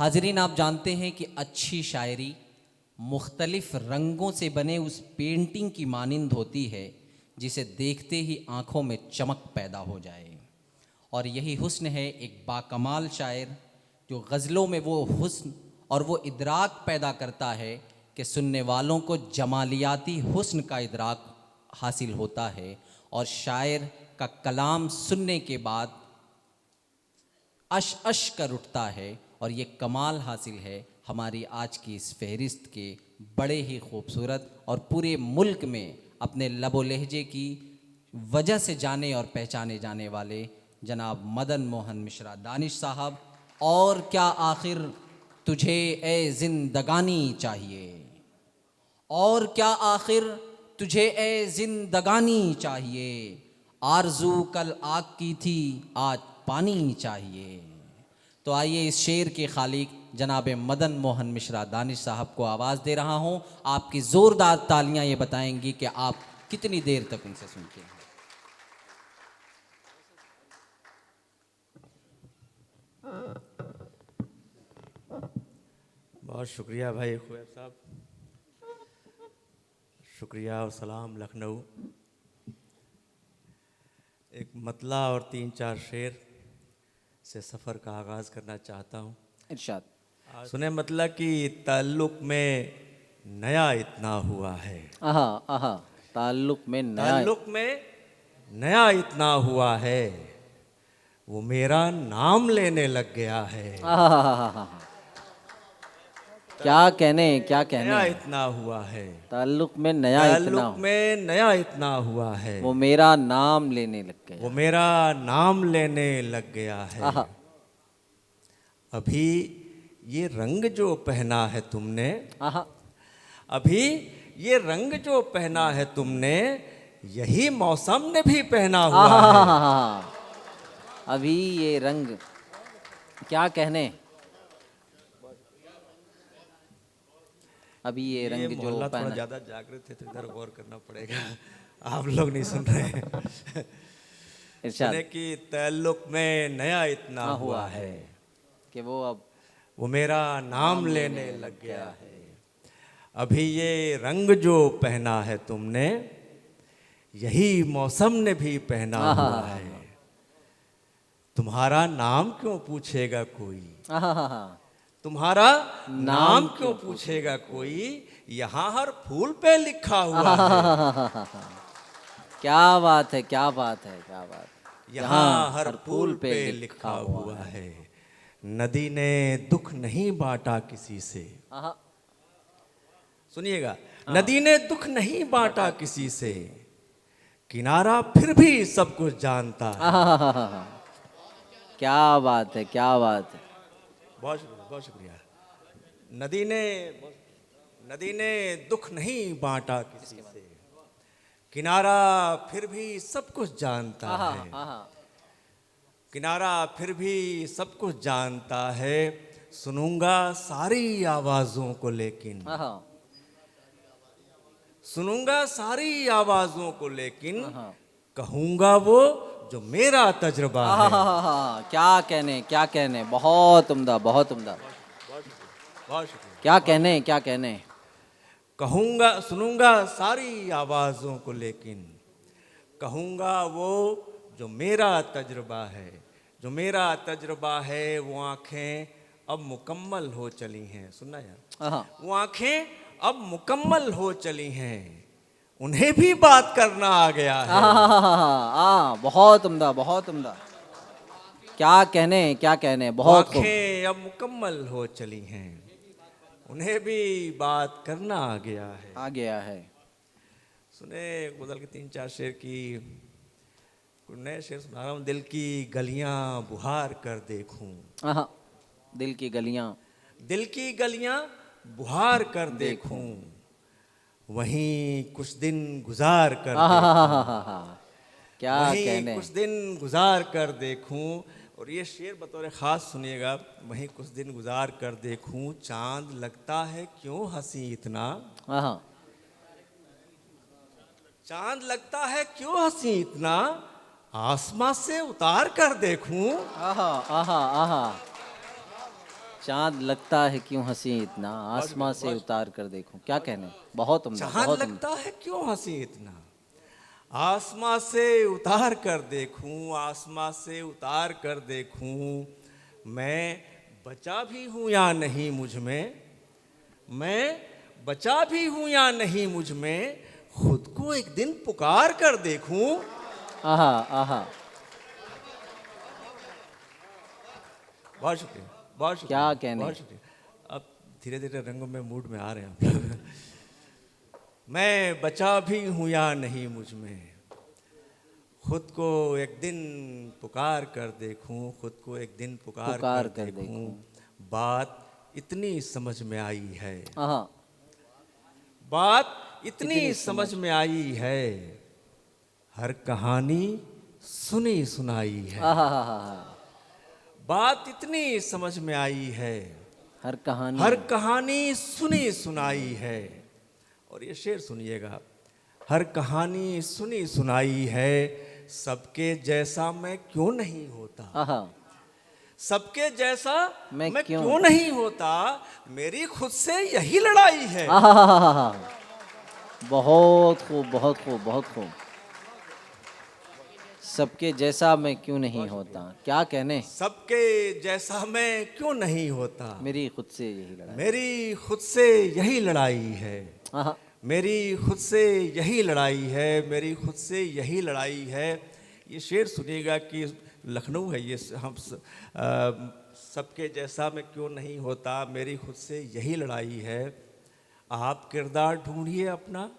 हाज़रीन, आप जानते हैं कि अच्छी शायरी मुख्तलिफ रंगों से बने उस पेंटिंग की मानिंद होती है जिसे देखते ही आँखों में चमक पैदा हो जाए। और यही हुस्न है एक बाकमाल शायर जो गज़लों में वो हुस्न और वो इदराक पैदा करता है कि सुनने वालों को जमालियाती हुस्न का इदराक हासिल होता है और शायर का कलाम सुनने के बाद अश अश कर उठता है। और ये कमाल हासिल है हमारी आज की इस फहरिस्त के बड़े ही खूबसूरत और पूरे मुल्क में अपने लबो लहजे की वजह से जाने और पहचाने जाने वाले जनाब मदन मोहन मिश्रा दानिश साहब। और क्या आखिर तुझे ए जिंदगानी चाहिए, और क्या आखिर तुझे ए जिंदगानी चाहिए, आरजू कल आग की थी आज पानी चाहिए। तो आइए इस शेर के खालिक जनाब मदन मोहन मिश्रा दानिश साहब को आवाज़ दे रहा हूँ। आपकी ज़ोरदार तालियां ये बताएंगी कि आप कितनी देर तक उनसे सुनते हैं। बहुत शुक्रिया भाई खुएब साहब, शुक्रिया और सलाम लखनऊ। एक मतला और 3-4 शेर से सफ़र का आगाज़ करना चाहता हूँ। इरशाद। सुने मतला कि ताल्लुक़ में नया इतना हुआ है, आहा आहा, ताल्लुक़ में नया, ताल्लुक़ में नया इतना हुआ है, वो मेरा नाम लेने लग गया है। आहा, क्या कहने, क्या कहने। नया इतना हुआ है, ताल्लुक़ में नया इतना, ताल्लुक़ में नया इतना हुआ है, वो मेरा नाम लेने लग गया, वो मेरा नाम लेने लग गया है। आहा, अभी ये रंग जो पहना है तुमने, आहा, अभी ये रंग जो पहना है तुमने, यही मौसम ने भी पहना हुआ है। आहा, अभी ये रंग, क्या कहने, अभी ये रंग जो मोहल्ला थोड़ा पहना। ज़्यादा जागृत है तो इधर गौर करना पड़ेगा, आप लोग नहीं सुन रहे हैं। इरशाद। सुने कि ताल्लुक़ में नया इतना हुआ है कि वो अब वो मेरा नाम लेने लग गया है। अभी ये रंग जो पहना है तुमने, यही मौसम ने भी पहना हुआ है। तुम्हारा नाम क्यों पूछेगा कोई, तुम्हारा नाम क्यों पूछेगा कोई, यहाँ हर फूल पे लिखा हुआ है। क्या बात है, क्या बात है, क्या बात है। यहाँ हर फूल पे लिखा हुआ है। नदी ने दुख नहीं बांटा किसी से, सुनिएगा, नदी ने दुख नहीं बांटा किसी से, किनारा फिर भी सब कुछ जानता है। क्या बात है, क्या बात है। बहुत शुक्रिया, बहुत शुक्रिया। नदी ने दुख नहीं बांटा किसी से, किनारा फिर भी सब कुछ जानता है। किनारा फिर भी सब कुछ जानता है। सुनूंगा सारी आवाज़ों को लेकिन, सुनूंगा सारी आवाज़ों को लेकिन, कहूँगा वो जो मेरा तजुर्बा है। क्या कहने, क्या कहने, बहुत उम्दा, बहुत उम्दा। बहुत शुक्रिया। क्या कहने, क्या कहने। कहूँगा, सुनूंगा सारी आवाज़ों को लेकिन, कहूँगा वो जो मेरा तजुर्बा है, जो मेरा तजुर्बा है। वो आँखें अब मुकम्मल हो चली हैं, सुनना यार, वो आँखें अब मुकम्मल हो चली हैं, उन्हें भी बात करना आ गया है। बहुत उम्दा, बहुत उम्दा। क्या कहने, क्या कहने, बहुत खूब। आँखें अब मुकम्मल हो चली हैं, उन्हें भी बात करना आ गया है, आ गया है। सुने गुजल के 3-4 शेर की कुछ नए शेर सुना रहा हूँ। दिल की गलियां बुहार कर देखूं, दिल की गलियां, दिल की गलियां बुहार कर देखूं, वहीं कुछ दिन गुजार कर देखूं, क्या वहीं कहने। कुछ दिन गुजार कर देखूं। और ये शेर बतौर ख़ास सुनिएगा। वहीं कुछ दिन गुजार कर देखूं, चांद लगता है क्यों हंसी इतना, चांद लगता है क्यों हंसी इतना, आसमां से उतार कर देखूं, चांद लगता है क्यों हंसी इतना, आसमां से उतार कर देखूं। क्या कहने, बहुत उम्दा, चांद बहुत उम्दा। लगता है क्यों हंसी इतना, आसमां से उतार कर देखूं, आसमां से उतार कर देखूं, मैं बचा भी हूं या नहीं मुझ में, मैं बचा भी हूं या नहीं मुझ में, खुद को एक दिन पुकार कर देखूं। आहा आहा, बहुत शुक्रिया, बहुत शुक्रिया, क्या कहने। बहुत शुक्रिया। अब धीरे धीरे रंगों में मूड में आ रहे हैं आप लोग। मैं बचा भी हूं या नहीं मुझ में, खुद को एक दिन पुकार कर देखूं, खुद को एक दिन पुकार पुकार कर कर देखूं। देखूं। बात इतनी समझ में आई है, आहा, बात इतनी इतनी समझ में आई है, हर कहानी सुनी सुनाई है। आहा हा हा हा, बात इतनी समझ में आई है, हर कहानी। हर कहानी सुनी सुनाई है। और ये शेर सुनिएगा, हर कहानी सुनी सुनाई है, सबके जैसा मैं क्यों नहीं होता, आहा, सबके जैसा मैं मैं क्यों? क्यों नहीं होता, मेरी खुद से यही लड़ाई है। आहा हा हा हा, बहुत खूब, बहुत खूब, बहुत खूब। सबके जैसा मैं क्यों नहीं होता, क्या कहने। सबके जैसा मैं क्यों नहीं होता, मेरी खुद से यही लड़ाई। मेरी खुद से यही लड़ाई है, आहा, मेरी खुद से यही लड़ाई है, मेरी खुद से यही लड़ाई है। ये शेर सुनिएगा कि लखनऊ है ये, सबके जैसा मैं क्यों नहीं होता, मेरी खुद से यही लड़ाई है। आप किरदार ढूंढिए अपना,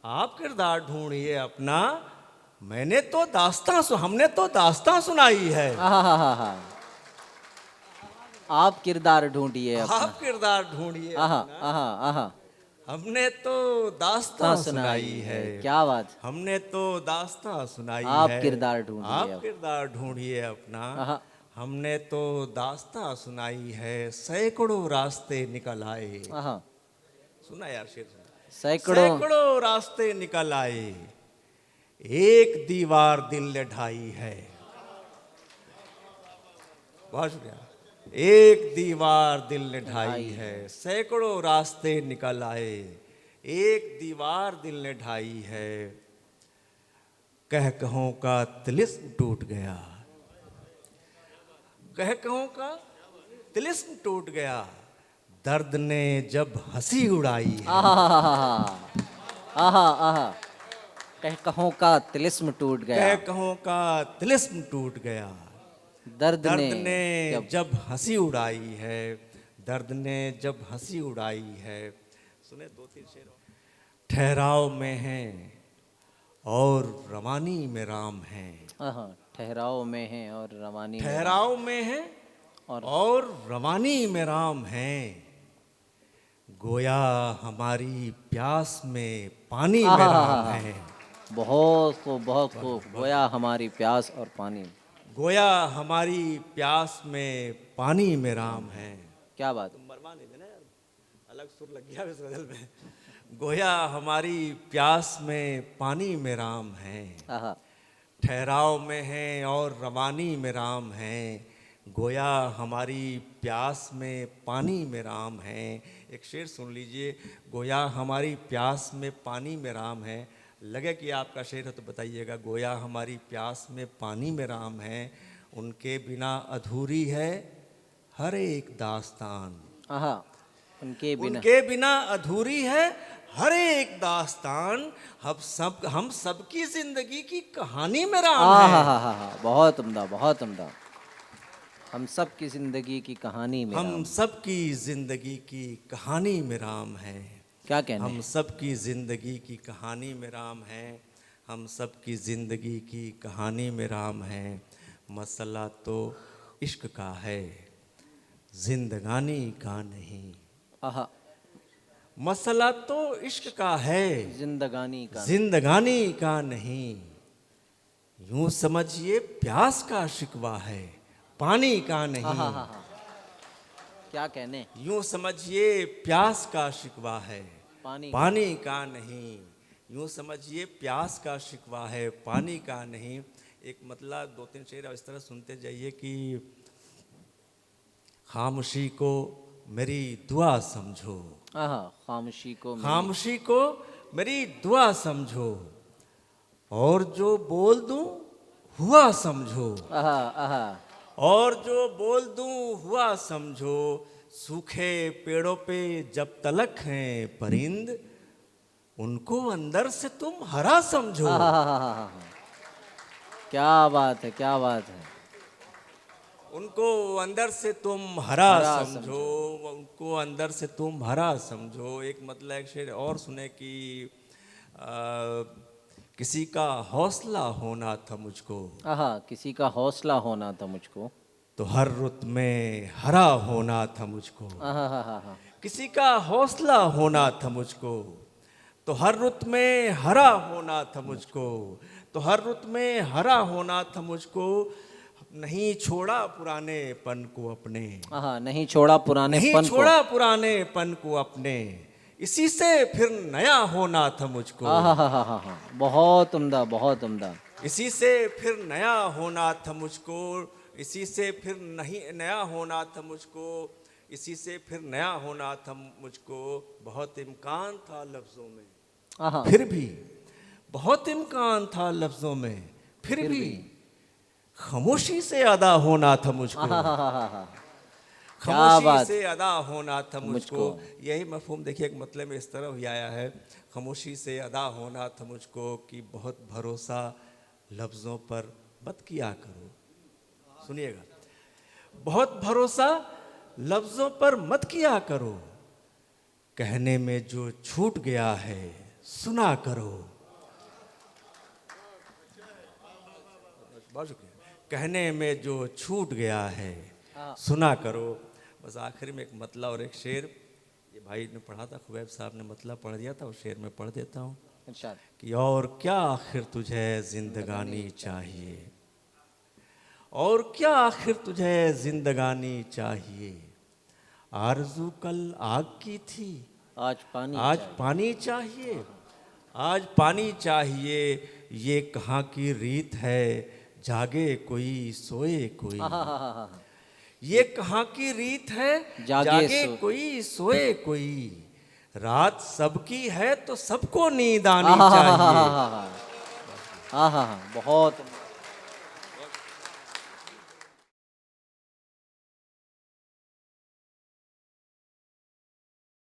आप किरदार ढूंढिए अपना, हमने तो दास्तां सुनाई है। आहा हा हा हा, आप किरदार ढूंढिए अपना। आप किरदार ढूंढिए आहा अपना, आहा आहा, हमने तो दास्तां हाँ सुनाई है। क्या बात। हमने तो दास्तां सुनाई आप है। किरदार ढूंढिए आप अब। किरदार ढूंढिए अपना, आहा, हमने तो दास्तां सुनाई है, सैकड़ों रास्ते निकल आए। आहा, सुना यार शेर, सुना। सैकड़ों। सैकड़ों रास्ते निकल आए, एक दीवार दिल ने ढाई है। बहुत शुक्रिया। एक दीवार दिल ने ढाई है, सैकड़ों रास्ते निकल आए, एक दीवार दिल ने ढाई है, कह कहों का तिलिस्म टूट गया, कह कहों का तिलिस्म टूट गया, दर्द ने जब हंसी उड़ाई है। आहा आहा आहा, कह कहों का तिलिस्म टूट कह गया, कहों का तिलिस्म टूट गया, दर्द दर्द ने जब। जब हंसी उड़ाई है, दर्द ने जब हंसी उड़ाई है। सुने दो तीन शेर। ठहराव में है और रवानी में राम है, आहा, ठहराव में है और रवानी में ठहराव में है और और रवानी में राम है, गोया हमारी प्यास में पानी में आहा राम है। बहुत खूब, बहुत खूब। गोया हमारी प्यास और पानी। गोया हमारी प्यास में पानी में राम है। क्या बात। तुम मरवा नहीं देना यार, अलग सुर लग गया इस गजल में। गोया हमारी प्यास में पानी में राम है, आहा, ठहराव में है और रवानी में राम है, गोया हमारी प्यास में पानी में राम है। एक शेर सुन लीजिए, गोया हमारी प्यास में पानी में राम है। लगे कि आपका शेर है तो बताइएगा। गोया हमारी प्यास में पानी में राम है, उनके बिना अधूरी है हर एक दास्तान, आहा, उनके बिना। उनके बिना अधूरी है हर एक दास्तान, हम सबकी जिंदगी की कहानी में राम आहा है। हा हा हा, बहुत उम्दा, बहुत उम्दा। हम सब की जिंदगी की कहानी में हम राम। सबकी जिंदगी की कहानी में राम है। क्या कहने। हम सबकी जिंदगी की कहानी में राम है, हम सबकी जिंदगी की कहानी में राम है। मसला तो इश्क का है, जिंदगानी का नहीं। आहा, मसला तो इश्क का है, जिंदगानी का। जिंदगानी का नहीं। यूं समझिए प्यास का शिकवा है, पानी का आहा नहीं। हा हा, क्या कहने। यूं समझिए प्यास का शिकवा है, पानी पानी का नहीं। यूं समझिए प्यास का शिकवा है, पानी का नहीं। एक मतलब दो तीन शेर इस तरह सुनते जाइए कि खामोशी को मेरी दुआ समझो, आहा, खामोशी को खामोशी को मेरी दुआ समझो, और जो बोल दूं हुआ समझो, आहा आहा, और जो बोल दूं हुआ समझो। सूखे पेड़ों पे जब तलक हैं परिंद, उनको अंदर से तुम हरा समझो। आहा, क्या बात है, क्या बात है। उनको अंदर से तुम हरा हरा समझो, उनको अंदर से तुम हरा समझो। एक मतलब एक शेर और सुने कि किसी का हौसला होना था मुझको, आहा, किसी का हौसला होना था मुझको। तो हर रुत में हरा होना था मुझको। आहा हा हा हा, किसी का हौसला होना था मुझको, तो हर रुत में हरा होना था मुझको, तो हर रुत में हरा होना था मुझको। नहीं छोड़ा पुराने पन को अपने, आहा, नहीं छोड़ा पुराने नहीं पन को। छोड़ा पुराने पन को अपने, इसी से फिर नया होना था मुझको। आहा हा हा हा हा, बहुत उम्दा, बहुत उम्दा। इसी से फिर नया होना था मुझको, इसी से फिर नहीं नया होना था मुझको, इसी से फिर नया होना था मुझको। बहुत इम्कान था लफ्ज़ों में, आहा, फिर भी बहुत इम्कान था लफ्ज़ों में, फिर भी खामोशी से अदा होना था मुझको। आहा हा हा हा हा, क्या खामोशी बात से अदा होना था मुझको। मुझको। यही मफहूम देखिए एक मतलब में इस तरह भी आया है, खामोशी से अदा होना था मुझको कि बहुत भरोसा लफ्ज़ों पर मत किया करो। सुनिएगा, बहुत भरोसा लफ्ज़ों पर मत किया करो, कहने में जो छूट गया है सुना करो। बहुत शुक्रिया। कहने में जो छूट गया है सुना करो। बस आखिरी में एक मतला और एक शेर, ये भाई ने पढ़ा था, खुबैब साहब ने मतला पढ़ दिया था, और शेर में पढ़ देता हूँ इरशाद। कि और क्या आखिर तुझे जिंदगानी चाहिए, और क्या आखिर तुझे जिंदगानी चाहिए। आरज़ू कल आग की थी, आज पानी आज चाहिए। पानी चाहिए, आज पानी चाहिए। ये कहाँ की रीत है, जागे कोई सोए कोई। आहा हा हा हा, ये कहाँ की रीत है, जागे कोई सोए कोई। रात सबकी है तो सबको नींद आनी आहा हा हा चाहिए। हा हा, आहा हा, बहुत